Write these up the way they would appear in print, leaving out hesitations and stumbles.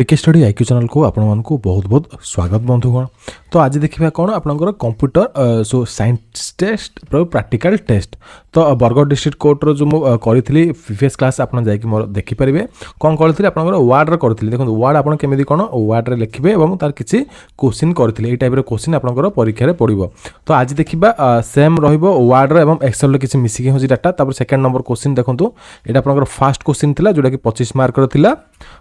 पिके study IQ channel को आपण को बहुत बहुत स्वागत बंधुगण। तो आज देखा कौन आपंकर कंप्यूटर सो साइंस टेस्ट प्रैक्टिकल टेस्ट। तो बरगढ़ डिस्ट्रिक्ट कोर्टर जो मुझे करी प्रीवियस क्लास आप देखिपारे कौन करी आपंकर वार्ड करी देखो वार्ड आप केमी कौन वार्ड लिखे और तार किसी क्वेश्चन करी टाइप क्वेश्चन आपंकर परीक्षा पड़ो। तो आज देखा सेम रवार्ड और एक्सेल किसी मिसिकी हो डाटा। तापर सेकेंड नंबर क्वेश्चन देखो ये आपंकर फास्ट क्वेश्चन था जोटा कि 25 मार्कर था।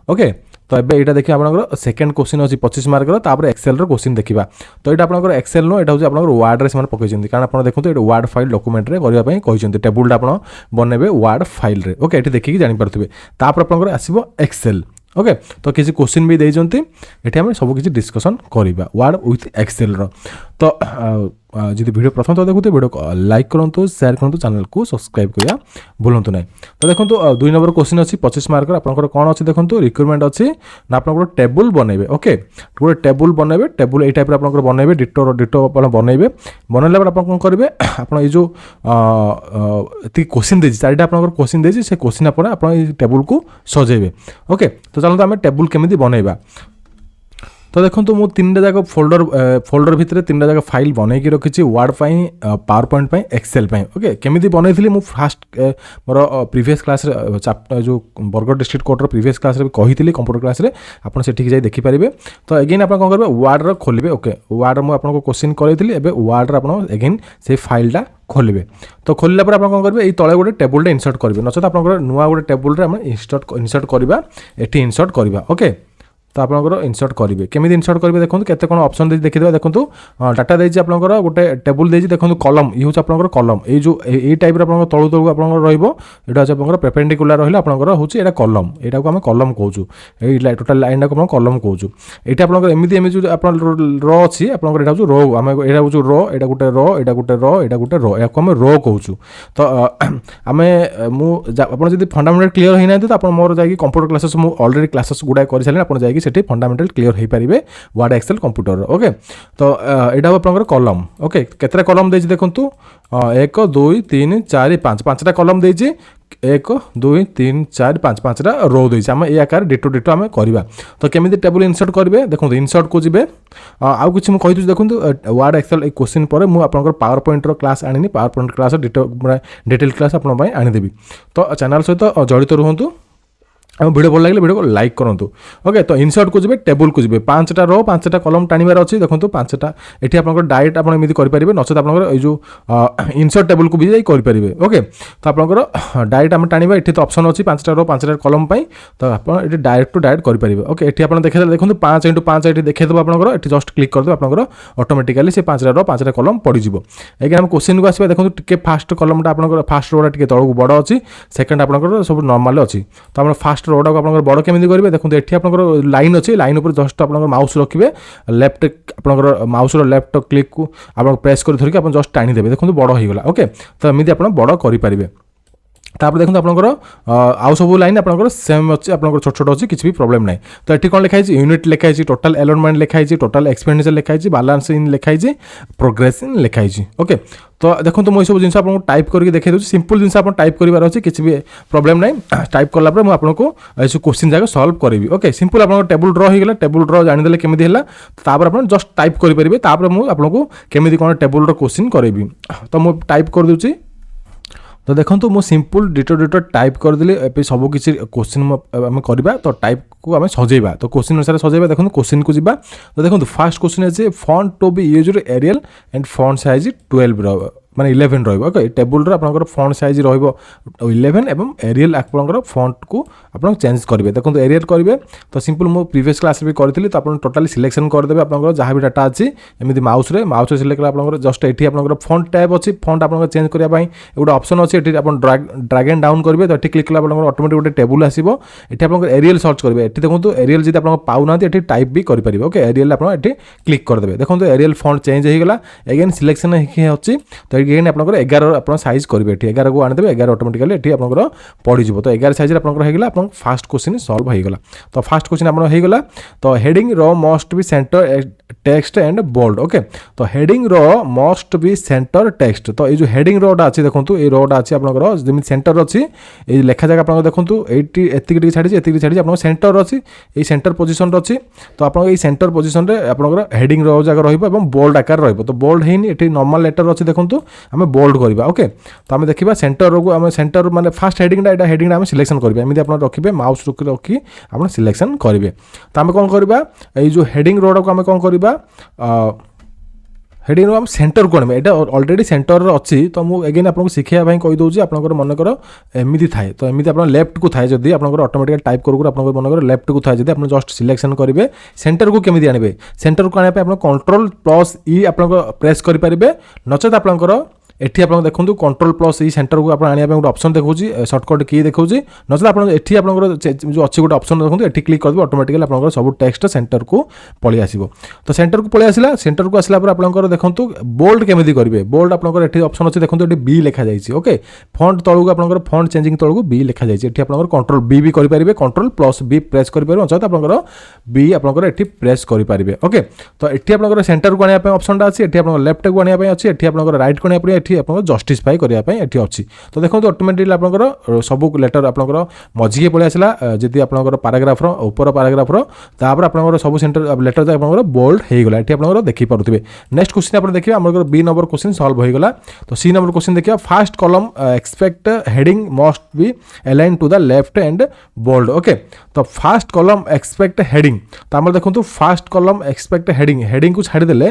ओके तो ये यहाँ देखिए आप सेकेंड क्वेश्चन अच्छी 25 मार्कर एक्सेल क्वेश्चन देखा। तो ये आप एक्सेल नो यहाँ हूँ वार्ड से पकई कारण आप देखो ये वार्ड फाइल डॉक्यूमेंट रे करने टेबुलटा आप बनइबे वार्ड फाइल रे। ओके ये देखिए जानीपारे तापर आप आसो एक्सेल। ओके तो किसी क्वेश्चन भी देते ये आम सब किसी डिस्कसन करवा वार्ड विथ एक्सेल रो। तो जी वीडियो प्रथम तो देखते वीडियो को लाइक करूँ शेयर करूँ चैनल को सब्सक्राइब करवा भूलु ना। तो देखो 2 नंबर क्वेश्चन अच्छी 25 मार्कर आपंकर कौन अच्छी देखो रिक्वायरमेंट अच्छी ना आप टेबुल बनइबे। ओके गोटे टेबुल बनइबे टेबुल ये टाइप आप बनइबे डिटो डिटो बनइबे बनइला आप कौन करेंगे आप जो क्वेश्चन देती 4टा आप क्वेश्चन देती से क्वेश्चन आप टेबुल को सजेबे। ओके तो चलो आम टेबुल केमी बनइबा। तो देखो तो मुझे 3टा जाक फोल्डर भितर 3टा जाक फाइल बनईकी रखी word power point excel. Okay केमी बनई मुझे फास्ट मोर प्रीवियस क्लास जो बरगढ़ डिस्ट्रिक्ट कोर्टर प्रीवियस क्लास कही कंप्यूटर क्लास आपड़ से देखिपारे। तो अगेन आप कौन करेंगे वार्ड खोलेंगे। ओके वार्ड मुझे क्वेश्चन करी वार्ड आप अगेन से फाइलटा खोलेंगे। तो खोलला आप कौन करेंगे ये तले गोटे टेबुलटा इंसर्ट करेंगे नचेत आप नुआ गोटे टेबुल इंसर्ट करवा ये इंसर्ट करवा। ओके तो आप इंसर्ट करेंगे केमी इंसर्ट करेंगे देखो केते कौन ऑप्शन देखिए देखो डाटा देती आपंकर गोटे टेबुल देती देखो कलम ये हूँ आपंकर कलम ये जो ये टाइप तलू तलू आप रहा हूँ पेपेंडिकुलर रहा आपंकर हूँ यहाँ कलम यहाँ को आम कलम कहूँ ये टोटाल लाइन टाक कलम कहूँ ये आपंकर एमती एम जो आप रो अच्छी आपंकर यहाँ हूँ रो आम यहाँ हूँ रो यहाँ गोटे रो यहाँ गोटे रो यहाँ गोटे रो या आम रो कहूँ। तो आम मुझे फंडामेंटल क्लीयर होना तो आप मोर जा कंप्यूटर क्लासेस मुझे अलरेडी क्लासेस गुड़ाए कर सारे आप जाकि फंडामेंटल क्लीयर हो पारे वार्ड एक्सेल कंप्यूटर। ओके तो यहाँ आप कलम। ओके केतटा कलम देती देखो 1 2 3 4 5 5टा कलम देती 1 2 3 4 5 5टा रो देती आम ये आकार डिटो डिटो आम करवा। तो केमी टेबुल इंसर्ट करेंगे देखो इंसर्ट को जी आउ कि मुझे देखो वार्ड एक्सेल एक क्वेश्चन पर मुझे पावर पॉइंट क्लास आनी power point class detail class आपंपाई आनीदेवी। तो चैनल सहित जड़ित रुहतु वीडियो भल लगे वीडियो को लाइक करूँ। ओके तो इंसर्ट को जी टेबुल को जी 5टा रो 5टा कलम टाणिबार अच्छी देखो 5टा ये आप डायरेक्ट आपमती करेंगे नचेत आप जो इंसर्ट टेबुल को भी करेंगे। ओके तो आप डायरेक्ट आम टाणा ये तो ऑप्शन अच्छी 5टा रो 5टा कलम तो आप डायरेक्ट टू डायरेक्ट करेंगे। ओके ये आप देखा देखो 5 × 5 ये देखिए आपंकर ये जस्ट क्लिक करदे आप ऑटोमेटिकली से 5टा रो 5टा कलम पड़ज। एक आम क्वेश्चन को आसवा देखो टे फास्ट कलमटा आप फास्ट रोटा टे तौक बड़ अच्छी सेकेंड आपंकर सब नॉर्मल अच्छी। तो आप फास्ट रोड को आप बड़ केमी करेंगे देखो ये आप लाइन अच्छी लाइन उपर जस्ट आप माउस रखिए लेफ्ट आप माउस लेफ्ट क्लिक को आप प्रेस कर धरिक आप जस्ट टाणीदेवे देखो बड़ हो गला। ओके तो एमती आप बड़ करेंगे। तापर देखो आपंकर आउ सब लाइन आपंकर सेम अच्छी आपंकर छोट छोट अच्छी किसी भी प्रॉब्लम ना। तो ये कौन लिखाई यूनिट लिखाई टोटाल एलोनमेंट लिखाई टोटाल एक्सपेंडिचर लिखाई बैलेंस इन लिखाई प्रोग्रेस इन लिखाई। ओके तो देखो तो मुझे सब जिन आपको टाइप करके देखा दूसरी सिंपल जिन आप टाइप कर अच्छी किसी भी प्रॉब्लम ना। टाइप कलापर मुझे आपको क्वेश्चन जाक सल्व करी। ओके सिंपल आप टेबुल ड्र होगा टेबुल ड्र जानीदे केमी है तापर आप जस्ट टाइप करेंगे तापर मुझे आपको केमी कौन टेबुल क्वेश्चन करेंगी। तो मुझे टाइप कर दूसरी तो देखो तो मुझे सिंपल डिटो डिटो टाइप करदेली सब किसी क्वेश्चन आम करवा। तो टाइप को आम सजेबा तो क्वेश्चन अनुसार सजेबा देखो क्वेश्चन को जीवा। तो देखो फर्स्ट क्वेश्चन अच्छे font to be used Arial and font size 12 माने 11 रहिबो। ओके टेबुल आपनकर फॉन्ट साइज रहिबो 11 एवं एरियल आपनकर फॉन्ट को आपन चेंज करेंगे। देखो एरियल करेंगे तो सिंपल मो प्रीवियस क्लास भी करी तो आप टोटाली सिलेक्शन करदे आपनकर जहाँ भी डाटा अच्छी एमती माउस सिलेक्ट आपनकर जस्ट ये आपनकर फॉन्ट टाइप अच्छी फॉन्ट आपनकर चेंज करने गोटे ऑप्शन अच्छी ये आप ड्रैग एंड डाउन करेंगे। तो ये क्लिक कला आपनकर ऑटोमेटिक गोटे टेबुल आसो ये आपनकर एरियल सर्च करेंगे। ये देखो एरियल जी आप पाऊना ये टाइप भी करेंगे। ओके एरियल आप क्लिक करदे देखो एरियल फॉन्ट चेंज होगा अगेन सिलेक्शन अच्छी। तो अगेन आपनकर 11 आप साइज करेंगे 11 को आनीदेवे 11 ऑटोमेटिकली ये आपंकर पड़ज। तो 11 साइज होगा आप फास्ट क्वेश्चन सॉल्व होगा। तो फास्ट क्वेश्चन आप होगा। तो heading row must be center text and bold okay तो heading row must be center text तो ये जो हेडिंग रोटा अच्छी देखो ये रोटा अच्छी आपंकर जमी सेंटर अच्छी ये लेखा जाक आप देखो ये एतिक छाड़ी आप सेंटर अच्छी ये सेंटर पोजिशन अच्छी तो आप सेंटर पोजिशन में आप हेडिंग रो जगह रही बोल्ड आकार रही तो बोल्ड है ये नॉर्मल लेटर अच्छी देखो आम बोल्ड करवा ओके तो आम देखा सेंटर रो आम सेंटर माने फास्ट हेडिंगटा हेडिंग आम सिलेक्शन करेंगे एमती आप रखिए माउस रखी आप सिलेक्शन करेंगे तो आम कौन करवा ये जो हेडिंग रोड को आम कौन करवा हेडिंग आम सेंटर को आने यहाँ ऑलरेडी सेंटर अच्छी तो मुझे एगेन आपको शिखाई कहीदे आपंकर मनकर एमती थाए तो एमती आप लेफ्ट को थाए जब आप ऑटोमेटिक टाइप करूँ आप मनकर लेफ्ट को थाए जब आप जस्ट सिलेक्शन करेंगे सेंटर को केमी आने सेंटर को आने आप कंट्रोल प्लस ई आप प्रेस करेंगे नचेत आपंकर एठी आप देखो कंट्रोल प्लस ई सेंटर को आने गोटे ऑप्शन देखा सर्टकट की देखा नचेत आप जो अच्छी गोटे ऑप्शन देखो ये क्लिक कर ऑटोमेटिकली आप सब टेक्स्ट सेंटर को पलि आसो तो सेंटर को पलि आसला सेंटर को आसला आप देखो बोल्ड केमी करेंगे बोल्ड आप ऑप्शन अच्छे देखो ये बी लिखा जाए ओके फंट तलू आप फंट चेंजिंग तलू बी लिखा जाए आप कंट्रोल बी भी करेंगे कंट्रोल प्लस बी प्रेस करेंगे नचेत आप बी आपंकर प्रेस करेंगे ओके तो ये आप सेंटर को आने ऑप्शन अच्छी ये लेफ्ट को आने अच्छी ये आप राइट को आने आप जस्टिफाई करने अच्छी तो देखो ऑटोमेटिकली आप सब लेटर आप मझी पलि आसला जी आप पाराग्राफ ऊपर पाराग्राफ तापर आप सब सेंटर लेटर आप बोल्ड होगा ये आप देखिपे नेक्स्ट क्वेश्चन आप देखिए आम बी नंबर क्वेश्चन सॉल्व होगा तो सी नंबर क्वेश्चन देखिए first column except heading must be align to the left and bold okay तो फास्ट कॉलम एक्सपेक्ट हेडिंग तो आम देखो फास्ट कॉलम एक्सपेक्ट हेडिंग को छाड़देले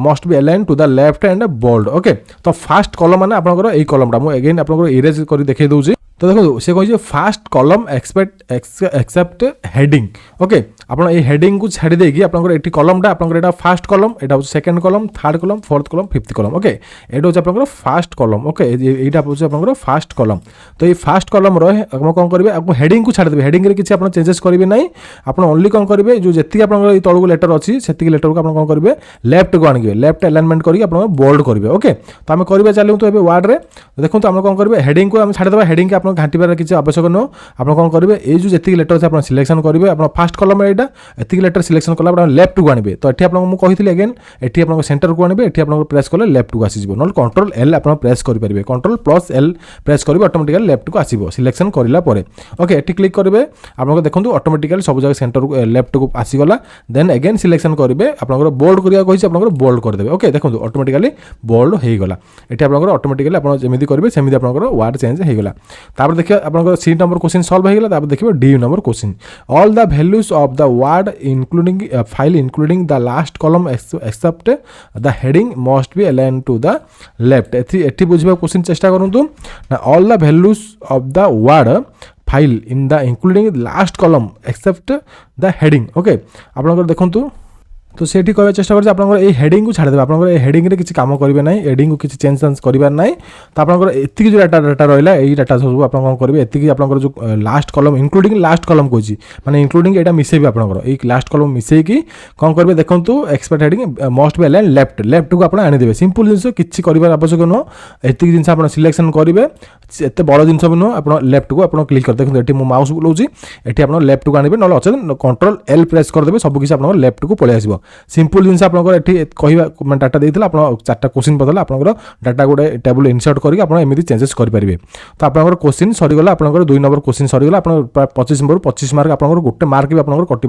must be align to the left and bold okay तो first column माने आपनकर ए कॉलमटा मु अगेन आपनकर इरेज करी देखै दउची तो देखो से कही first column except heading okay आप हेडिंग को छाड़ी देगी आपंकर ये कॉलमटा आपंकर फास्ट कॉलम यहाँ second column third column fourth column fifth column okay ये हूँ आप फास्ट कॉलम ओके यहाँ हूँ आप फास्ट कॉलम तो ये फास्ट कॉलम रहा कौन करेंगे आपको हेडिंग को छाड़ी हेडिंग में किसी आप चेंजेस करेंगे ना आप ओनली कौन करेंगे जो जी आप तलू लेटर अच्छी से लेटर को आप कौन करेंगे लेफ्ट को आने लेफ्ट अलाइनमेंट करके आप बोल्ड करेंगे ओके तो आम करवा चलूँ तो ये वार्ड में देखो आम कौन करेंगे हेडिंग को आम छाड़ीदेवा हेडिंग आप घाटार किसी आवश्यक नुह आप कौन करेंगे ये जो जी लेटर अच्छे आप सिलेक्शन करेंगे आप फास्ट कॉलम यहाँ एतिक लेटर सिलेक्शन कला आप लेफ्ट को आने तो ये आपको मुझे अगेन ये आप सेंटर को आने ये आप प्रेस कले लेफ्ट को आसीज ना कंट्रोल एल आप प्रेस करेंगे कंट्रोल प्लस एल प्रेस करेंगे ऑटोमेटिकली लेफ्ट को आसो सिलेक्शन करला ओके ये क्लिक करेंगे आप देखो ऑटोमेटिकली सब जगह सेंटर को लेफ्ट को आसीगला देन अगेन सिलेक्शन करेंगे आप बोल्ड करा आप बोल्ड करदे ओके देखो ऑटोमेटिकली बोल्ड होगा ये आप ऑटोमेटिकली आप जमी करेंगे सेमती आप वार्ड चेंज होगा तापर देखिए आप सी नंबर क्वेश्चन सॉल्व होगा देखिए d number question all the values of the word including file including the last column except the heading must be align to the left एटी बुझा क्वेश्चन चेष्टा करूँ all the values of the word file in the including last column except the heading okay आप देखो तो से कह चेष्टा कर हेडिंग को छाड़देवे आप हेडिंग में किसी काम करेंगे ना हेडिंग को किसी चेंज चेंज करार ना तो आप जो डाटा रहा है डाटा सब आप कौन करेंगे ये आप जो last column including last column कही माने इंक्लूडिंग यहाँ मिसेबी आपंकर ये लास्ट कॉलम मिसेकी कौन करेंगे देखो expect heading must be align left left को आप आनीदेवे सिंपल जिन किसी कर आवश्यक नुह ये जिन आप सिलेक्शन करेंगे एत बड़ जिन भी नुह आप लेफ्ट को आप क्लिक कर देखो ये माउस बुलाऊँगी ये आप लेफ्ट को आने ना अच्छे कंट्रोल एल प्रेस करदे सबकि आप लेफ्ट को पलि आसो सिंपल जिन आपंकर कह डाटा देते आप चार्टा क्वेश्चन पड़े आप डाटा गोटे टेबुल इनसर्ट करके आप एमती चेंजेस करेंगे तो आप क्वेश्चन सरीगला आप 2 नंबर क्वेश्चन सरीगला आप 25 नंबर 25 मार्क आप गोटे मार्क भी आप कट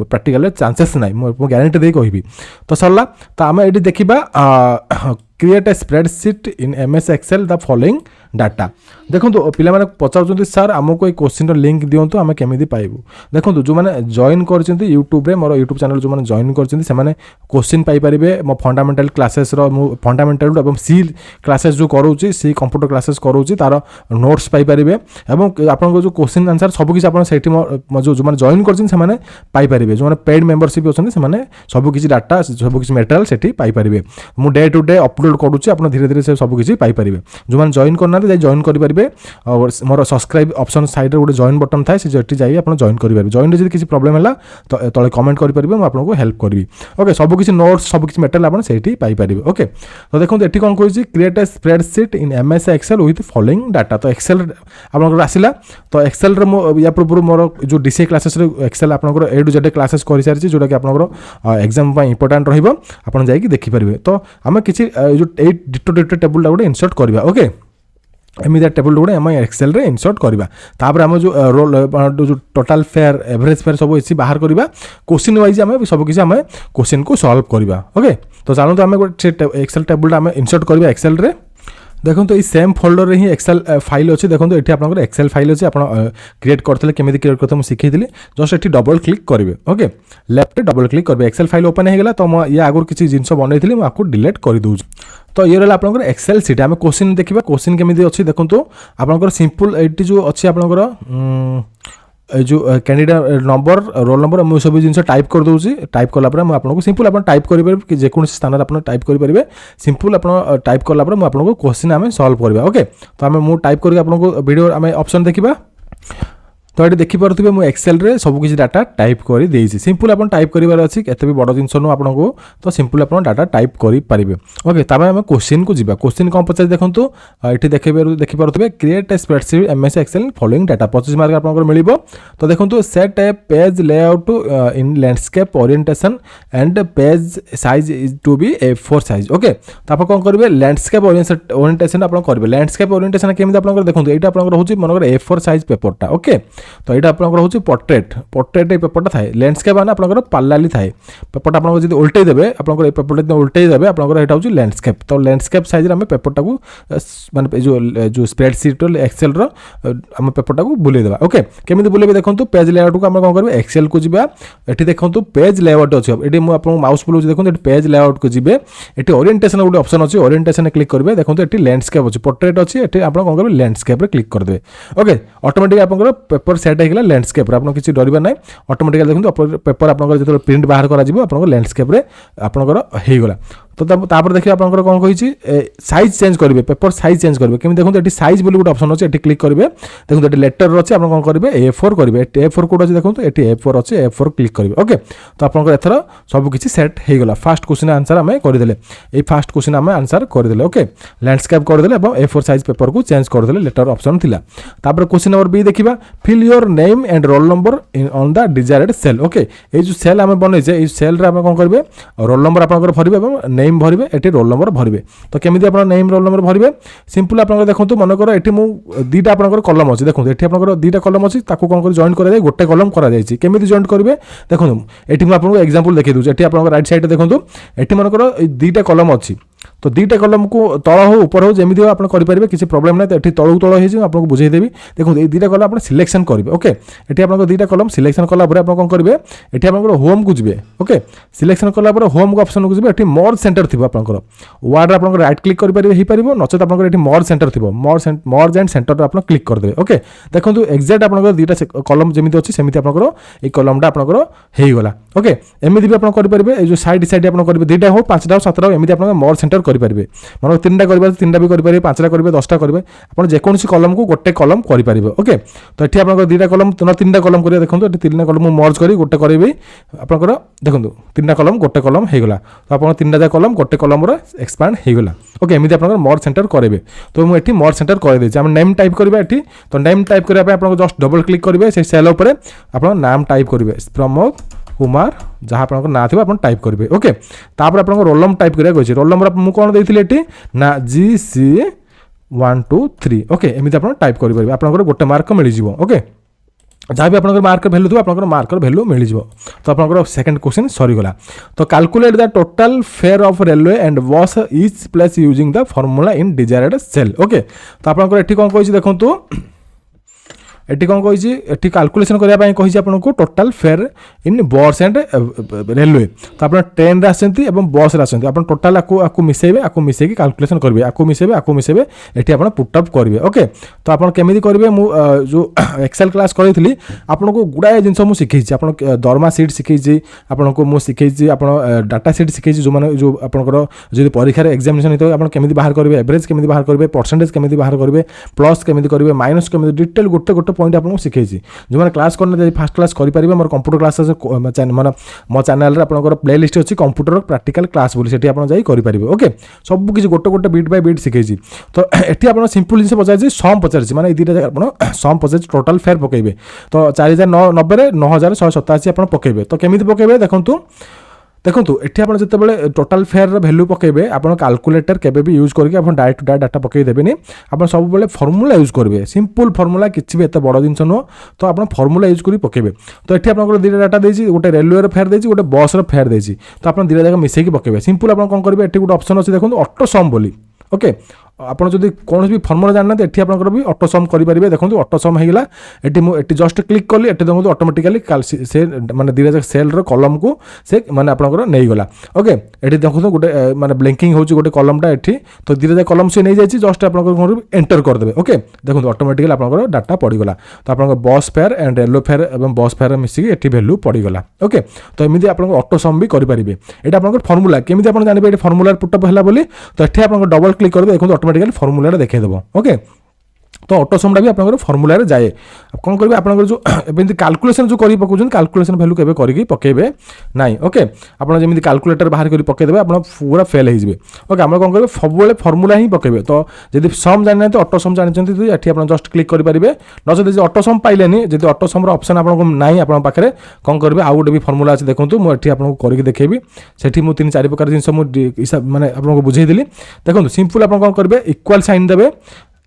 प्रैक्टिकल चांसेस ना मुझे गारंटी दे कहि तो सरला तो आम ये देखा create a spreadsheet in MS Excel the following data देखो पिला माने पचार सर आमको ये क्वेश्चन लिंक दिंतु आम केमी पाइबू देखो जो मैंने जॉइन कर यूट्यूब मोर यूट्यूब चैनल जो मैंने जॉइन कर क्वेश्चन पाइपर मो फंडामेंटल क्लासेस फंडामेंटल और सी क्लासेस जो करोची सी कंप्यूटर क्लासेस करोची तार नोट्स पाइपर आप जो क्वेश्चन आंसर सबकि जो मैंने जॉइन कर जो मैंने पेड मेंबरशिप अच्छे सबकि डाटा सबकि मटेरियल से पाइपर मुझे day to day upload upload करूँ आप धीरे धीरे से सबकिछि पाइपर जो मैंने जॉइन करना जॉइन करेंगे मोर सब्सक्राइब ऑप्शन साइड रे गोटे जॉइन बटन थाए से जाइए आप जॉइन करेंगे जॉइन जब किसी प्रॉब्लम है तो तले कमेंट करेंगे मुझे आपको हेल्प करी ओके सबकिछि नोट्स सबकिछि मेटेरियल आप से पाइपर ओके तो देखो ये कौन कही create a spreadsheet in MS Excel with following data तो एक्सेल आपंकर आसला तो एक्सेल या पूर्व मोर जो डीसीए क्लासेस एक्सेल आपंकर ए टू जेड क्लासेस कर सारी जोटा कि आपंकर एग्जाम इंपोर्टाट रही आप जाकि देखिपारे तो आम किसी जो डिटो डिटो टेबुल गोटे इनसर्ट करवा ओके एमती टेबुल गोटे आम एक्सेल रे इनसर्ट करवा तापर आम जो रोल जो टोटाल फेयर एवरेज फेयर सब इसी बाहर करवा क्वेश्चन वाइज आम सबकिछि आम क्वेश्चन को सॉल्व करवा ओके तो जानते आम गोटे एक्सेल टेबुल आम इनसर्ट करवा एक्सेल रे देखो तो ये सेम फोल्डर ही एक्सेल फाइल अच्छी देखो ये आपंकर एक्सेल फाइल अच्छी आप क्रिएट करते केमी क्रिएट करते मुझे शिखी जस्ट ये डबल क्लिक करेंगे ओके लेफ्ट डबल क्लिक करेंगे एक्सेल फाइल ओपन होगा तो मुझे आगुरी किसी जिन बनई आपको डिलीट कर दूँ तो ये रहा आपंकर एक्सेल सीट आम क्वेश्चन देखा क्वेश्चन केमी अच्छी देखो आपंकर सिंपल ये जो अच्छी आपंकर जो कैंडिडेट नंबर रोल नंबर मुझे सब जिन टाइप कर दूसरी टाइप कलापर मुझे आपको सिंपल आप टाइप करेंगे कि जेको स्थान में आप टाइप करेंगे सिंपल आप टाइप कलापर मुझे आपको क्वेश्चन आम सॉल्व करवा ओके तो आम मुझे टाइप करके आपको वीडियो आम ऑप्शन देखा तो ये देखिपे मुझे एक्सेल रे सब किसी डाटा टाइप कर देसी सिंपल आप टाइप करार अच्छी एत भी बड़ जिन आपको तो सिंपल आप डाटा टाइप करेंगे ओके तब आम क्वेश्चन को जीवा क्वेश्चन कौन पचार देखो ये देखिपे create a spreadsheet MS excel following data 25 mark आपको मिल तो देखो set a page layout in landscape orientation and page size to be A4 size okay तो आप कौन करेंगे लैंडस्केप ओरिएंटेशन आप करेंगे लैंडस्केप ओरिएंटेशन केमी आप देखो ये रोचे A4 साइज पेपरटा ओके तो यहाँ आपंकर पोर्ट्रेट पोर्ट्रेट ये पेपरटा थाए लैंडस्केप मैंने आपंकर पार्लाली थाए पेपरटा आपको जब उल्टे देवे आपंकर पेपरटा उल्टे देवे आपंकर यहाँ हूँ लैंडस्केप तो लैंडस्केप साइज आम पेपरटा को माने जो स्प्रेडशीट एक्सेल आम पेपरटा को बुले देवा ओके केमी बुले देखो पेज लेआउट को आम कौन करेंगे एक्सेल को जी ये देखो पेज लेआउट अच्छे ये मुझे माउस बुलाऊँ देखो ये पेज लेआउट को जी ये ओरिएंटेशन गोटे ऑप्शन अच्छी ओरिएंटेशन क्लिक करेंगे देखो ये लैंडस्केप अच्छी पोर्ट्रेट अच्छी ये आप कौन करेंगे लैंडस्केप क्लिक करदे ओके ऑटोमेटिक आपंकर पेपर सेट होगा लैंडस्केप आप किसी डरवा ना ऑटोमेटिकली देखो पेपर आप जो प्रिंट बाहर कर लैंडस्केप आपंकर होगा तो तापर देखिए आपंकर कौन कही साइज चेंज करेंगे पेपर साइज चेंज करेंगे केमी देखो ये साइज बोली गोटे ऑप्शन अच्छे ये क्लिक करेंगे देखो ये लेटर अच्छे आप कौन करेंगे A4 करेंगे A4 कोड अच्छे देखो ये A4 अच्छे A4 क्लिक करेंगे ओके तो आपंकर एथर सबकिछि सेट होगा फास्ट क्वेश्चन आंसर आम करदे ये फास्ट क्वेश्चन आम आंसर करदे ओके लैंडस्केप करदे A4 साइज पेपर को चेंज करदे लेटर ऑप्शन थिला तापर क्वेश्चन नंबर बी देखिबा fill your name and roll number on the desired cell okay ये जो सेल आम बनईचे सेल आम कौन करेंगे रोल नंबर आपंकर भरबे नेम भरबे ये रोल नंबर भरबे तो केमी आप नेम रोल नंबर भरबे सिंपल आप देखो मनकर ये दुईटा आप कलम अच्छे देखो ये आप दुईटा कलम अच्छी कौन कर जॉइन कर गोटे कलम करमी जॉइन करेंगे देखो ये मुझे आपको एग्जांपल देखिए दूसरी ये आप राइट साइड देखो ये मनकर दुईटा कलम अच्छी तो दुईटा कलम को तल हो ऊपर हो जमी हो आप करेंगे किसी प्रॉब्लम ना तो तलू तल हो आपको बुझेदेवी देखो ये दुईटा कलम आप सिलेक्शन करेंगे ओके ये आप दुईटा कलम सिलेक्शन कलापर आप कौन करेंगे ये आप होम को जी ओके सिलेक्शन कलापर होम को ऑप्शन को जी ये मर्ज सेंटर थी आपंकर वार्ड आप राइट क्लिक करेंगे नचेत आप मर्ज सेंटर थी मर्ज एंड सेंटर आप क्लिक करदे ओके देखो एक्जाक्ट आप दुईटा कलम जमी अच्छी सेमती आपंकर ये कलमटा आपंकर होगला ओके एमती भी आप करेंगे जो साइड साइड आप करेंगे दुईटा हो 5टा हो 7टा हो एमती आप मर्ज सेंटर करेंगे मान 3टा करेंगे 3टा भी करेंगे 5टा करेंगे 10टा करेंगे आप जेकोसी कलम को गोटे कलम करेंगे ओके तो ये आप दुईटा कलम 3टा कलम करेंगे देखो ये 3टा कलम मर्ज कर गोटे करेंगे आपंकर देखो 3टा कलम गोटे कलम होगला तो आप 3टा कलम गोटे कलम एक्सपांड होगला ओके एमती आप मर्ज सेंटर करेंगे तो मुझे मर्ज सेंटर करदे आम नेम टाइप करवा ये तो नेम टाइप करने आप जस्ट डबल क्लिक करेंगे से सेल उपर आप नाम टाइप करेंगे प्रमोद कुमार जहाँ आप ना थी आप टाइप करेंगे ओके तापर आप रोल नंबर टाइप करेंगे रोल नंबर मुझे कौन देती ना GC123 ओके एमती आप टाइप करेंगे आप गोटे मार्क मिल जाए ओके जहाँ भी आप मार्क वैल्यू थो आप मार्कर वैल्यू मिल जाए तो आप सेकंड क्वेश्चन सरीगला तो calculate the total fare of railway and bus each place using the formula in desired cell okay तो आप ये कौन कही देखो एटी कौन कही एटी कैलकुलेशन करने कही आपको टोटाल फेयर इन बस एंड रेलवे तो आप ट्रेन रे आसती बस रे आसती आप टोटाल आपको मिसेबे आपको मिसेक कैलकुलेशन करेंगे आपको मिसेबे ये आप पुटअप करेंगे ओके तो आप केमी करेंगे जो एक्सेल क्लास करी आपको गुड़ाए जिन मुझे शिखी आप दरमा सीट शिखी आपको मुझे शिखी आप डाटा सीट शिखी जो मैंने जो आपंकर जो परीक्षार एग्जामिनेशन होता है केमी बाहर करेंगे एवरेज केमी बाहर करेंगे परसेंटेज केमी बाहर करेंगे प्लस केमी करेंगे माइनस केमी डिटेल गोटे गोटे पॉइंट आपको शिखी जो मैंने क्लास करने फास्ट क्लास करेंगे मोर कंप्यूटर क्लास मैंने मो चैनल आपंकर प्ले लिस्ट अच्छी कंप्यूटर प्रैक्टिकल क्लास बोली सेठी आप करेंगे ओके सब किसी गोटे गोटे बीट बाय बीट शिखी तो ये आप सिंपल जिन पचार सम पचार माने दुटा जगह आप सम पचार टोटाल फेयर पकेबे तो 4090 9187 आप पकेबे तो केमी पकेबे देखो ये आप जो टोटाल फेयर वैल्यू पकेबे आप कैलकुलेटर केबे भी यूज करके आप डायरेक्ट टू डायरेक्ट डाटा पकई देबेनी आप सब बेले फॉर्मूला यूज करेंगे सिंपल फॉर्मूला किसी भी एत बड़ जिन नुह तो आप फॉर्मूला यूज कर पकेबे तो ये आप दुटा डाटा देती गोटे रेलवे फेयर देती गोटे बस फेयर देती तो आप दुटा जगह मिसेक पकेबे सिंपल आप कौन करेंगे ये गोटे ऑप्शन अच्छे देखो ऑटो सम बोली ओके आपड़ जब कौन भी फर्मुला जानना ये आपंकर भी ऑटो सम करेंगे देखो ऑटो सम होगा ये जस्ट क्लिक कली ये देखो ऑटोमेटिकली से माने दुटा सेल कलम को से माने आपंकर नहीं गला ओके ये देखो गोटे माने ब्लिंकिंग हो गोटे कलमटा ये तो दुटा कलम से नहीं जाए जस्ट आप एंटर करदे ओके देखो ऑटोमेटिकली आपंकर डाटा पड़गला तो आप बस फेयर एंड रेलवे फेयर और बस फेयर मिसिक ये वैल्यू पड़गला ओके तो एमती आप ऑटो सम भी करेंगे ये आप फर्मुला केमी आप जानते फर्मुला पुटअप है बोली तो ये आप डबल क्लिक करेंगे देखो ऑटोमेटिकली फर्मुला देखा ओके तो ऑटो समटा भी आपंकर फर्मुला जाए कौन करेंगे आपंकर जो एमती कैलकुलेशन जो कर पकाउछन कैलकुलेशन वैल्यू केबे करके पकेबे नाइ ओके आपन जेमती कैलकुलेटर बाहर कर पकेदेबे आपन पूरा फेल हो जाए ओके आम कौन करेंगे सब फर्मुला ही पकेबे तो जब सम जाना तो ऑटो सम जानते तो ये आप जस्ट क्लिक करेंगे नचेत ऑटो सम पाइले जब ऑटो सम ऑप्शन आपको ना आप पाखे कौन करेंगे आउ गोटे भी फर्मुला अच्छे देखो मुझे आपको करके देखेबी से 3-4 प्रकार जिन माने आपको बुझेदी देखो सिंपल आप कौन करेंगे इक्वल साइन देवे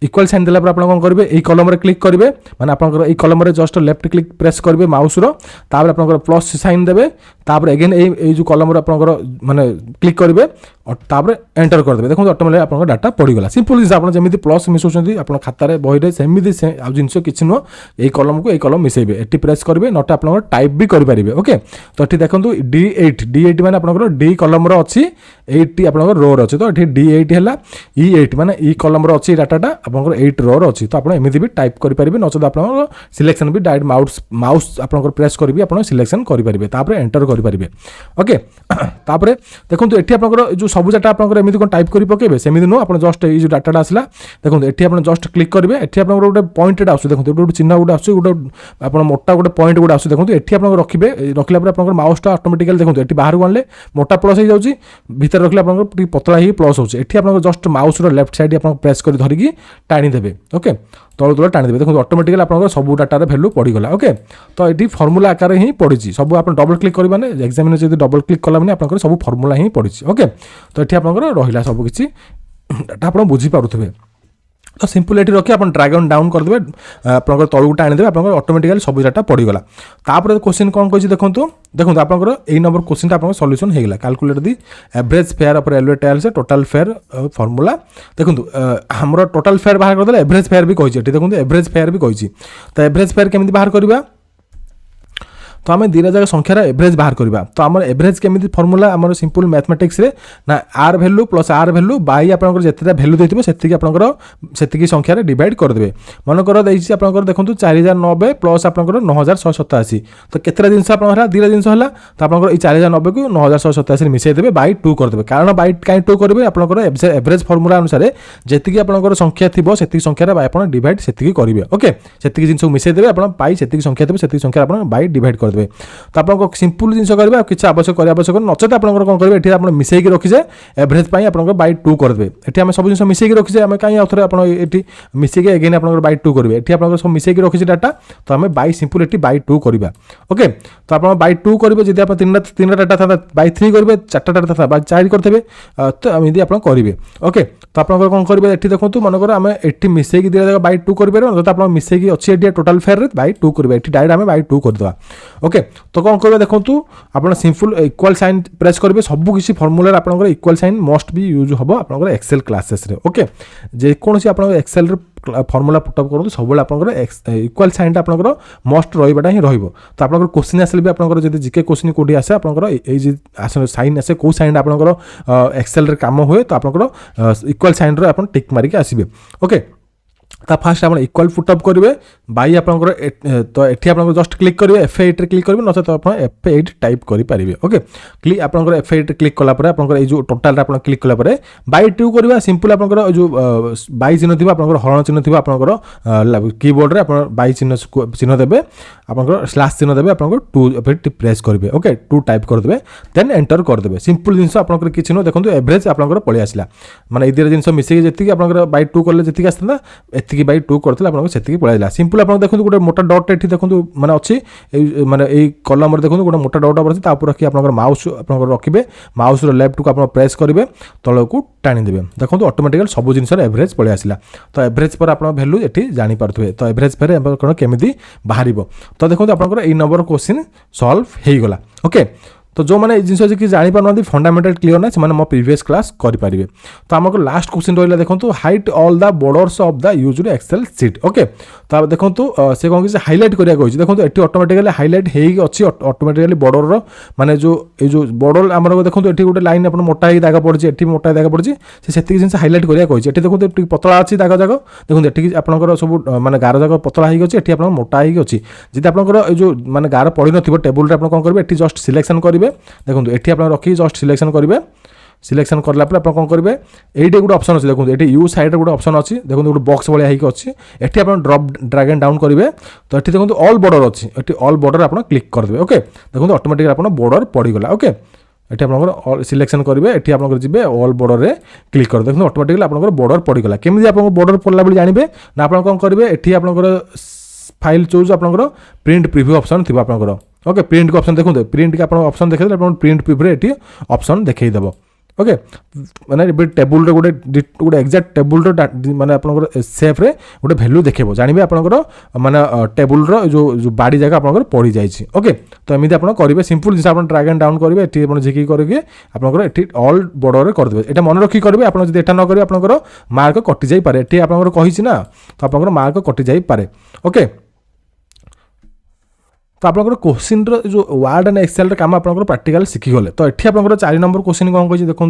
इक्वल साइन देला आप कौन करेंगे ये कलम क्लिक करेंगे माने आपंकर ये कलम जस्ट लेफ्ट क्लिक प्रेस करेंगे माउस तापर आपंकर प्लस साइन देवे तापर अगेन ये जो कलम आपंकर माने क्लिक करेंगे और तापर एंटर करदे देखो ऑटोमेटिक आपंकर डाटा पड़गला सिंपल जिन आप जमी प्लस मिसाउं आप खातार बही सेमती जिन किसी नुह ये कलम को ये कलम मिसेबे ये प्रेस करेंगे नट आप टाइप भी करेंगे ओके तो ये देखो D8 माने आपंकर डी कलम अच्छी 8 आप रोर अच्छे तो ये D8 है E8 माने ई कलम अच्छी डाटाटा आपंकर 8 रोर अच्छी तो आप एमती भी टाइप करेंगे नचेत आप सिलेक्शन भी डायरेक्ट माउस आपंकर प्रेस करी आप सिलेक्शन करेंगे तापर एंटर करेंगे ओके तापर देखो ये आपंकर जो सब डाटा आपंकर एमती कौन टाइप कर पकेबे सेमती नुह आप जस्ट ये जो डाटा आसला देखो ये आप जस्ट क्लिक करेंगे ये आप गोटे पॉइंट आस देखो गोटे चिन्ह गोटे आस गोटे आप मोटा गोटे पॉइंट गोटे आस देखो ये आप रखिए रखला आप माउसटा ऑटोमेटिकली देखो ये बाहर को आने मोटा प्लस हो जाए भीतर रखले आप पतला ही प्लस हो आप जस्ट माउस लेफ्ट साइड आप प्रेस कर धरिकी टाणीदेवे ओके तल तल टाणीदेवे देखो ऑटोमेटिकली आप सब डाटार भैल्यू पड़गला ओके तो ये फर्मुला आकार ही पड़ी सब आप डबल क्लिक करेंगे एग्जामिनेशन जब डबल क्लिक कला मैंने आप सब फर्मुला ही पड़ी ओके तो ये आप रहा सबकि डाटा आप बुझीपारे तो सिंपल ये रखी आप ड्रैगन डाउन करदे आप तलू टाणीदेवे आप ऑटोमेटिकली सब डाटा पड़गला तापर क्वेश्चन कौन कही देखो देखो आपंकर यही नंबर क्वेश्चन आप सॉल्यूशन होगा calculate the average fair of railway tiles total fair formula देखो हमर टोटाल फेयर बाहर करदे एवरेज फेयर भी कही देखो एवरेज फेयर भी कही तो एवरेज फेयर केमी बाहर करवा तो आम दुटा जगह संख्यार एवरेज बाहर करवा तो आम एवरेज केमी फर्मुला आम सिंपल मैथमेटिक्स ना R value plus R value by आप जिते भैल्यू देते से संख्यार डिवाइड करदे मनकर आप देखो 4090 प्लस आप 9187 तो केतटा जिन दुटा जिन तो आप 4090 को 9187 मिसेदेवे बाई 2 करदे कारण बाई कहीं 2 करेंगे आप एवरेज फर्मुला अनुसार जी आप संख्या थी से संख्यार आप डिवाइड से करेंगे ओके से जिन मिसेदेवे आप बाई से संख्या थे से संख्या आप बाई डिवाइड कर तो आपको सिंपल जिन करेंगे किसी आवश्यक आवश्यक नचेत आप कौन करेंगे ये आप मिसेक रखीजे एवरेज आप बाई 2 करदे ये आम सब जिन मिसेक रखीजे आम कहीं आउे आप मिसेक एगेन आप बाई 2 करेंगे ये आप सब मिसेक रखीजे डाटा तो आम बाई सिंपल ये बाई 2 करवा ओके तो आप बाई 2 करेंगे जब आप 3 डाटा था बाई 3 करेंगे 4टा डाटा था बाई 4 करते तो एमती आप करेंगे ओके तो आप कौन करेंगे ये देखो मनकर आम ये मिसेक दिया बाई 2 करेंगे तो आप मिसेक अच्छी टोटाल फेयर बाई 2 करेंगे ये डायरेक्ट आम बाई 2 करदे ओके तो कौन करेंगे देखो आप सिंपल इक्वल साइन प्रेस करेंगे सबकि फर्मुला आप इक्वल साइन मस्ट भी यूज हम आप एक्सेल क्लासेस ओके जेकोसी आप एक्सेल फर्मुला पुटअप करूँ सब आपंकर इक्वाल साइन आपंकर मस्ट रहीटा ही रहिबो। तो आपंकर क्वेश्चन आसले भी आपंकर जब जीके क्वेश्चन कोठी आसे आपंकर साइन आसे कौ साइन आपंकर एक्सेल रे काम हुए तो आपंकर इक्वाल साइन रे आपन टिक मारिक आसीबे। ओके ता फास्ट आप इक्वाल पुटअप करेंगे बाई आपंकर तो ये आप जस्ट क्लिक करेंगे F8 क्लिक करेंगे ना तो आप F8 टाइप करेंगे। ओके क्लिक आपंकर F8 क्लिक कलापर आपंकर जो टोटाल आप क्लिक कलापर बाई 2 करवा सिंपल आपंकर जो बाई चिन्ह थी आपंकर हरण चिन्ह थी आपंकर कीबोर्ड रे बाई चिन्ह देवे आपंकर स्लैश चिन्ह देवे आपंकर 2 प्रेस करेंगे। ओके 2 टाइप करदे देन एंटर करदे सिंपल जिनस आपंकर किछि न देखंतु एवरेज आपंकर पळि आसिला माने ए जिनस मिसेक जेति आपंकर बाई 2 करले जेति आस्ता एतिकी बाई 2 करथिला आपन सेतिकी पळाइला सिंपल आपन देखंतु गोटे मोटा डॉट एठी देखंतु माने अछि माने एई कॉलम रे देखंतु गोटे मोटा डॉट अछि ता ऊपर रखि आपन माउस आपन रखिबे माउस रो लेफ्ट को आपन प्रेस करिवे तळकु टाणी देबे देखंतु ऑटोमेटिकली सब जिनस एवरेज पळि आसिला। तो एवरेज पर आपन वैल्यू एठी जानि पारथुवे तो एवरेज पर कोन केमिति बाहरिबो तो देखंतु आपन एई नंबर क्वेश्चन सॉल्व हेई गला। ओके तो जो मैंने जिन कि जापर फंडामेंटल क्लियर ना से मो प्रीवियस क्लास करेंगे। तो आमको लास्ट क्वेश्चन रहा देखो hide all the borders of the used Excel sheet. Okay तो देखो से कौन कि हाइलाइट करा देखो ये ऑटोमेटिकली हाइलाइट होगी ऑटोमेटिकली बॉर्डर माने जो बॉर्डर आम देखो ये गोटे लाइन आप मोटा ही दाग पड़ी ये मोटा दाग पड़ी से जिन हाइलाइट करा देखो पतला अच्छी दाग जाक देखो ये आपंकर सब माने गार जाक पतला होगी आप मोटा होगी जी आपंकर जो माने गार पड़ी न टेबुल कौन करेंगे ये जस्ट सिलेक्शन करेंगे देखो ये आप रखिए जस्ट सिलेक्शन करेंगे सिलेक्शन करला आप कौन करेंगे ये गोटे ऑप्शन अच्छे देखो ये यू साइड गोटे ऑप्शन अच्छी देखो गोटे बॉक्स भाया अच्छी ये आप ड्रॉप ड्रैग एंड डाउन करेंगे तो ये देखो ऑल बॉर्डर अच्छी ये ऑल बॉर्डर आप क्लिक करदे। ओके देखो ऑटोमेटिकली आप बॉर्डर पड़गला। ओके ये आप सिलेक्शन करेंगे ये आप जी ऑल बॉर्डर रे क्लिक कर देखो ऑटोमेटिकली आप बॉर्डर पड़गला केमी आप बॉर्डर पड़ला बेले जानवे ना आप कौन करेंगे ये आप फाइल चूज आपंकर प्रिंट प्रिव्यू ऑप्शन थी आपंकर। ओके प्रिंट को ऑप्शन देखो प्रिंट के ऑप्शन देखते आप प्रिंट प्रिव्यू ये ऑप्शन देखईदेव। ओके माने टेबुल रे गोटे एक्जाक्ट टेबुल माने आपंकर सेफ रे गोटे वैल्यू देखो जानवे आपंकर माने टेबुल रो जो बाड़ी जगह आपंकर पड़ी जाइए। ओके तो एमती आप करेंगे सिंपल जिन आप ड्रैग एंड डाउन करेंगे ये आप झिकी करके आपंकर ये ऑल बॉर्डर रे करदे ये मन रखी करेंगे आप न करेंगे आपंकर मार्क कटि जाई पारे ये आपंकर कही ना तो आपंकर मार्क कटि जाई पारे। ओके तो आप क्वेश्चन जो वर्ड एंड एक्सेल काम आप प्रैक्टिकल शिखीगले तो ये आप 4 नंबर क्वेश्चन कौन कही देखो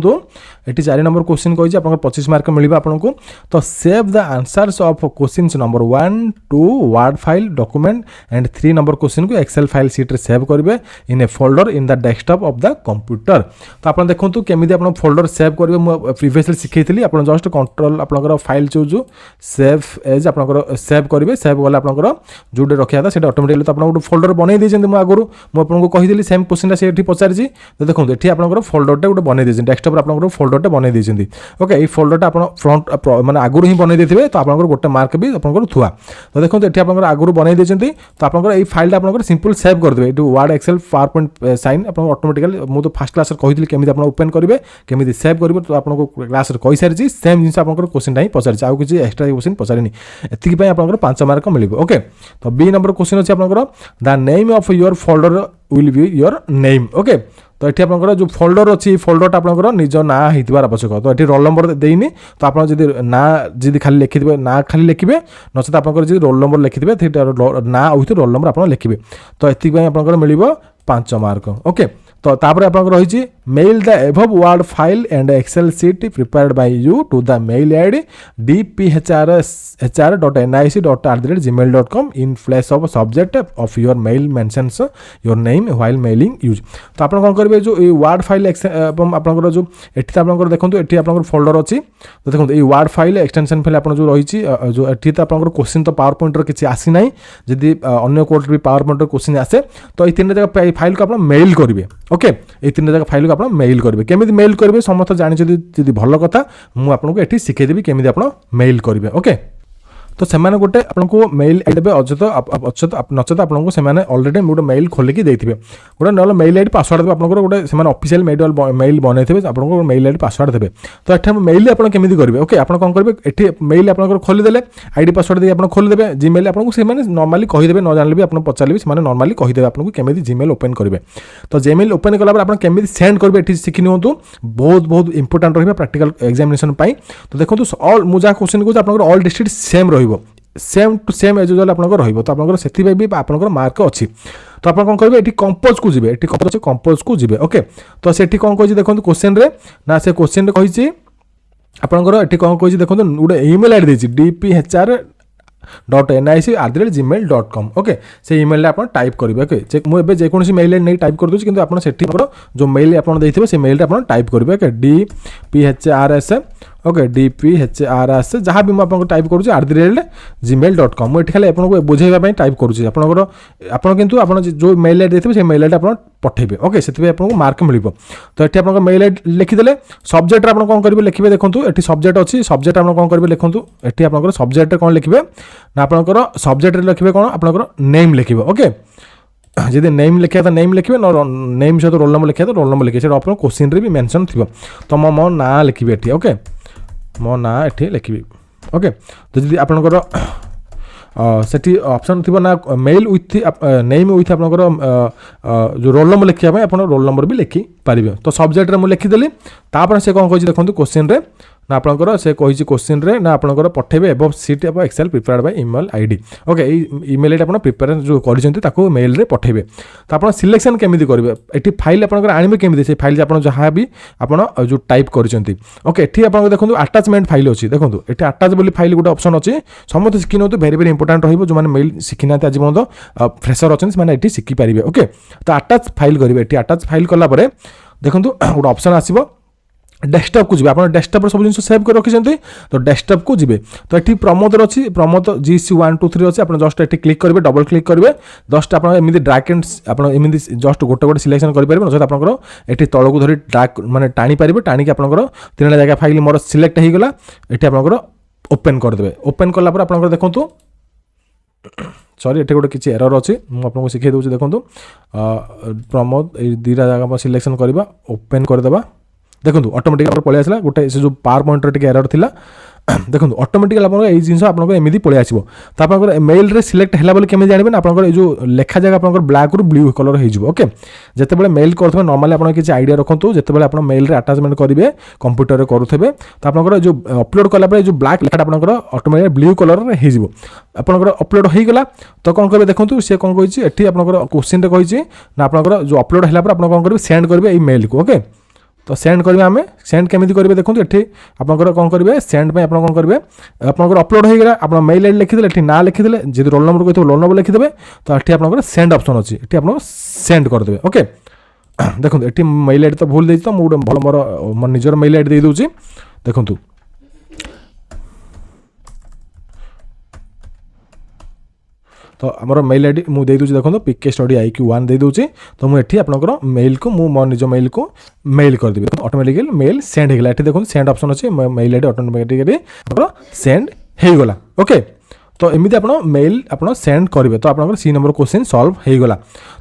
ये 4 नंबर क्वेश्चन कही आप 25 मार्क मिले आपको। तो save the answers of question number 1 2 word file document and 3 number question को एक्सेल फाइल सीट रे सेव करेंगे in a folder in the desktop of the computer. तो आप देखो केमी आप फोल्डर सेव करेंगे मुझे प्रीवियसली शिखी आप जस्ट कंट्रोल आप फाइल चूज सेव एज आप सेव करेंगे सेव गला आप जो रखा था ऑटोमेटिकली तो आप गोटे फोल्डर बन देते आगुरी मुझे कही सेम क्वेश्चन से पचारि तो देखो ये आप फोल्डरटे गोटे बन देते डेस्कटॉप आप फोल्डरटे बन देते। ओके ये फोल्डरटा आप फ्रंट माने आगुरी ही बन देते तो आप गोटे मार्क भी आप थुआ तो देखो ये आप आगुरी बन देते तो आप फाइल आप सिंपल सेव करदे ये Word Excel PowerPoint sign आप ऑटोमेटिकली मुझे फर्स्ट क्लास कही केमी आप ओपन करेंगे केमी सेव करेंगे तो आपको क्लास कही सारी सेम जिन आप क्वेश्चन ही पचारि आउ कि एक्सट्रा क्वेश्चन पचारिनी एतिकी आप 5 मार्क मिले। ओके तो बी नंबर क्वेश्चन अच्छे आप the name of your folder will be your name. Okay तो ये आप जो फोल्डर अच्छी फोल्डर आप निज ना होतार आवश्यक तो ये रोल नंबर देनी तो आप ना जी खाली लिखिथे ना खाली लिखे नचेत आप रोल नंबर लिखिथे ना विथ रोल नंबर आप लिखे तो ये आप मिल 5 मार्क। ओके तो तापर आप रही mail the above word file and Excel sheet prepared by you to the mail ID dphr.nic.@gmail.com in place of subject of your mail mentions your name while mailing use. तो आप कौन करेंगे जो word file आपंकर जो ये देखो ये आप फोल्डर अच्छी तो देखो ये वर्ड फाइल एक्सटेंशन फाइल आप जो रही जो ये तो आप क्वेश्चन तो पावर पॉइंट किसी आसी ना जदि अन्य कोड भी पावर पॉइंट क्वेश्चन आसे तो ये 3 जगह फाइल को आप मेल करेंगे। ओके ये 3 जगह फाइल को आप मेल करेंगे केमी मेल करेंगे समस्त जानते भल कथा मुझे आपको ये शिखेदेवी केमी आप मेल करेंगे। ओके तो से गोटे आपको मेल आईडी नचेत आपको से अलरेडी गोटे मेल खोलिकी देते गोटे ना मेल आईडी पासवर्ड देते आपको गोटे से ऑफिशियल मेल बनई थे आपको मेल आईडी पासवर्ड देते तो ये मेल आप केमी करेंगे। ओके आप कौन करेंगे ये मेल आप खोलीदे आईडी पासवर्ड देके आप खोलीदे जीमेल आपको से नॉर्मली कहीदेवे न जान भी आप पचारे भी नॉर्मली कहीदेवे आपको केमी जीमेल ओपन करेंगे। तो जीमेल ओपन कला आप केमी सेंड करेंगे ये शिखी नियंतु बहुत इंपोर्टाट रहा प्रैक्टिकल एग्जामिनेशन। तो देखो ऑल मुझे क्वेश्चन को ऑल डिस्ट्रिक्ट सेम ରହିବ same to same as usual आपनकर रहइबो तो आपनकर सेति भी आपनकर मार्क अछि तो आपन कोन करबे एठी कंपोज को जिवे एठी कंपोज को जिवे ओके तो सेठी कोन कहै छी देखंतु क्वेश्चन रे ना से क्वेश्चन रे कहै छी आपनकर एठी कोन कहै छी देखंतु गुडे ईमेल आईडी देछि dphr.nic@gmail.com ओके से ईमेल आप टाइप करेंगे ओके मुझे जेकोसी मेल नहीं टाइप कर दूसरी किंतु आपन सेठी जो मेल आप देते से मेल आप टाइप करेंगे ओके dphrs ओके dphrs जहाँ भी मुझे टाइप करुँच @gmail.com मुझे खाली आपको बुझाइवाई टाइप करुँच आपड़ कितु आप जो मेल आईडी देते मेल आईडी आप पठेबे ओके से आपको मार्क मिल तो ये आप मेल आईडी लिखिदे सब्जेक्ट आप कौन करेंगे लिखे देखो ये सब्जेक्ट अच्छी सब्जेक्ट आप कौन करेंगे लिखुँ ये आप सब्जेक्ट कौन लिखे ना आपंकर सब्जेक्ट लिखे कौन आपंकर नेम लिखे ओके जब नेम लिखा तो नेम लिखे नेम सहित रोल नंबर लिखा तो रोल नंबर लिखे आप क्वेश्चन भी मेंशन थी तो मो ना लिखी एटी ओके मो ना एटी लिखी ओके तो जब आपंकर सेठी ऑप्शन थी ना मेल विथ नेम विथ आपंकर जो रोल नंबर लिखापी आप रोल नंबर भी लिखि पारे तो सब्जेक्ट मुझे लिखिदेली तापर से कौन कही देखो क्वेश्चन रे ना आपंकर से कही क्वेश्चन रे ना आपंकर पठेबे above sheet of excel prepared by email ID okay email ID आप प्रिपेयर जो कर मेल रे पठेबे तो आप सिलेक्शन केमिति करेंगे ये फाइल आपंकर आने केमिति से फाइल आप जहाँ भी आप जो टाइप करछंती ओके एठी आपन देखो अटैचमेंट फाइल अच्छी देखो ये अटैच बोली फाइल गोटे ऑप्शन अच्छी समस्त शिखी नौ वेरी वेरी इंपोर्टेंट रहिबो जो माने मेल शिखी ना आज पर्यंत फ्रेशर अच्छे से ये शिखी पारे ओके तो अटैच फाइल करेंगे ये अटैच फाइल कला देखो गोटे ऑप्शन आसीबो डेस्कटॉप को जी आप डेस्कटॉप सब जिन सेव कर रखी तो डेस्कटॉप को जी तो ये प्रमोदर अच्छी प्रमोद GC123 अच्छी आप जस्ट ये क्लिक करेंगे डबल क्लिक करेंगे जस्ट आप ड्रैग एंड आप जस्ट गोटे गोटे सिलेक्शन करेंगे नचेत आपंकर ये तौक धरी ड्रैग माने टाणी पारे टाणी आपंकर 3 जगह फाइल मोर सिलेक्ट हो गला ये आपंकर ओपन करदे ओपन कलापर आप देखो सॉरी ये गोटे किसी एरर अच्छी मुझे शिखाई दूसरी देखो प्रमोद ये 2 जगह सिलेक्शन करवा ओपन करदे देखो ऑटोमेटिक पलि आसला गोटे से जो पावर पॉइंट रे एरर थिला देखो ऑटोमेटिकली आपन ए जिंस आपन एमिदी पलि आसीबो तो आपन मेल रे सिलेक्ट हैला बोली केमे जानबे आपन ए जो लेखा जगह आपन ब्लैक रु ब्लू कलर हो जिवो ओके जते बेले मेल करथबे नॉर्मली आपन किछि आईडिया रखंतु जते बेले आपन मेल रे अटैचमेंट करिवे कंप्यूटर रे करूथबे तो आपन जो अपलोड कला पर जो ब्लैक लेखा आपन ऑटोमेटिक ब्लू कलर रे हो जिवो आपन अपलोड हो गला तो कौन करबे देखंतु से कौन कहिछि एठी आपन क्वेश्चन रे कहिछि ना आपन जो अपलोड हैला पर आपन कौन करबे सेंड करबे ए मेल को ओके तो सेंड करेंगे आम सेंड केमी करेंगे देखो ये आपंकर कौन करेंगे सेंड में आप कौन करेंगे आपंकर अपलोड हो गला आप मेल आईडी लिखिदे ये ना लिखिदे जी रोल नंबर कहते रोल नंबर लिखिदे तो ये आपंकर सेंड ऑप्शन अच्छी ये आप सेंड करदे ओके देखो ये मेल आईडी तो भूल देती तो मुझे भल मोर निजर मेल आईडी दे दूसरी देखो तो आमर मेल आईडी मुझे दूसरी देखो PKStudyIQ1 दे दूसरी तो मुझे आपंकर मेल को मो निज मेल को मेल करदेवी ऑटोमेटिकली मेल सेंड होगा ये देखो सेंड ऑप्शन अच्छे मेल आईडी ऑटोमेटिकली सेंड हो गला ओके तो एमती आप मेल आप सेंड करेंगे तो आप सी नंबर क्वेश्चन सॉल्व हो गला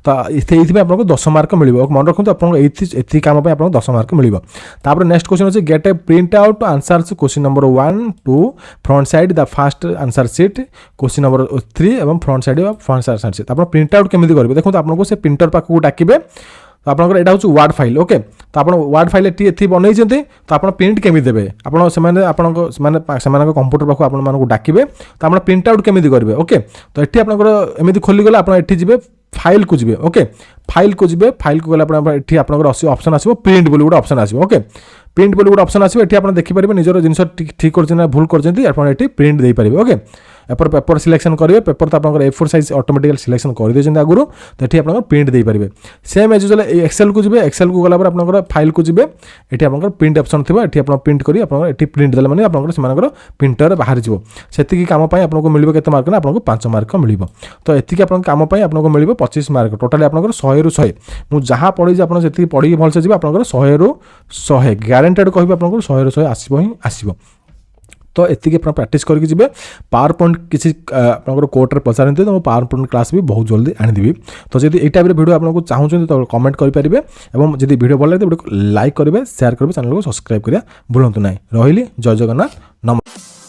तो ये आपको 10 मार्क मिल मन रखु आपको कम आप 10 मार्क मिल नेक्स्ट क्वेश्चन अच्छे gate A print out answers question number 1 2 front side the first answer sheet question number 3 और front side first answer sheet आप प्रिंट आउट केमी करेंगे देखो आपको से प्रिंटर पाखक डाकिबे तो आपंकर यहाँ हूँ वार्ड फाइल ओके तो आप वार्ड फाइल ये बनई तो आप प्रिंट केमी देवे आपंकर कंप्यूटर पाखक आपको डाकिबे तो आप प्रिंट आउट केमी करेंगे ओके तो ये आपंकर एमती खोलीगला आप जी फाइल को जी ओके फाइल को जी फाइल को गला ये आपंकर ऑप्शन आसो प्रिंट बोली गोटे ऑप्शन आसो ओके प्रिंट बोली गोटे ऑप्शन आसो ये आप देखिपारे निजर जिन ठीक कर भूल कर प्रिंट दे पारे ओके एपर पेपर सिलेक्शन करेंगे पेपर तो आपंकर A4 साइज ऑटोमेटिकली सिलेक्शन कर दे आगुरी तो ये आप प्रिंट दे पारे सेम एज यूजुअल एक्सेल को जी एक्सेल को गला आपंकर फाइल को जी ये आपंकर प्रिंट ऑप्शन थी ये आप प्रिंट करी ये प्रिंट देला माने आपंकर से प्रिंटर बाहर जीवो सेतिकी काम पई आपको मिलिबो केते मार्क ना आपको 5 मार्क मिलिबो तो एतिकी आपन काम पई आपको मिलिबो 25 मार्क टोटली आपंकर 100 रु 100 मु जहां पढी जे आपन सेतिकी पढी भल से जीवो आपंकर 100 रु 100 गारंटेड कहबो आपंकर 100 रु 100 आसीबो ही आसीबो तो एतिके आप प्रैक्टिस करके जी पावर पॉइंट किसी आपंकर कोर्टे पचारते तो पावर पॉइंट क्लास भी बहुत जल्दी आनीदेवी तो जब ये टाइप वीडियो आपको चाहूँ तो कमेंट करेंगे और जब वीडियो भल लगे वीडियो लाइक करेंगे शेयर करेंगे चैनल को सब्सक्राइब करा भूलु ना रही जय जगन्नाथ नमस्कार।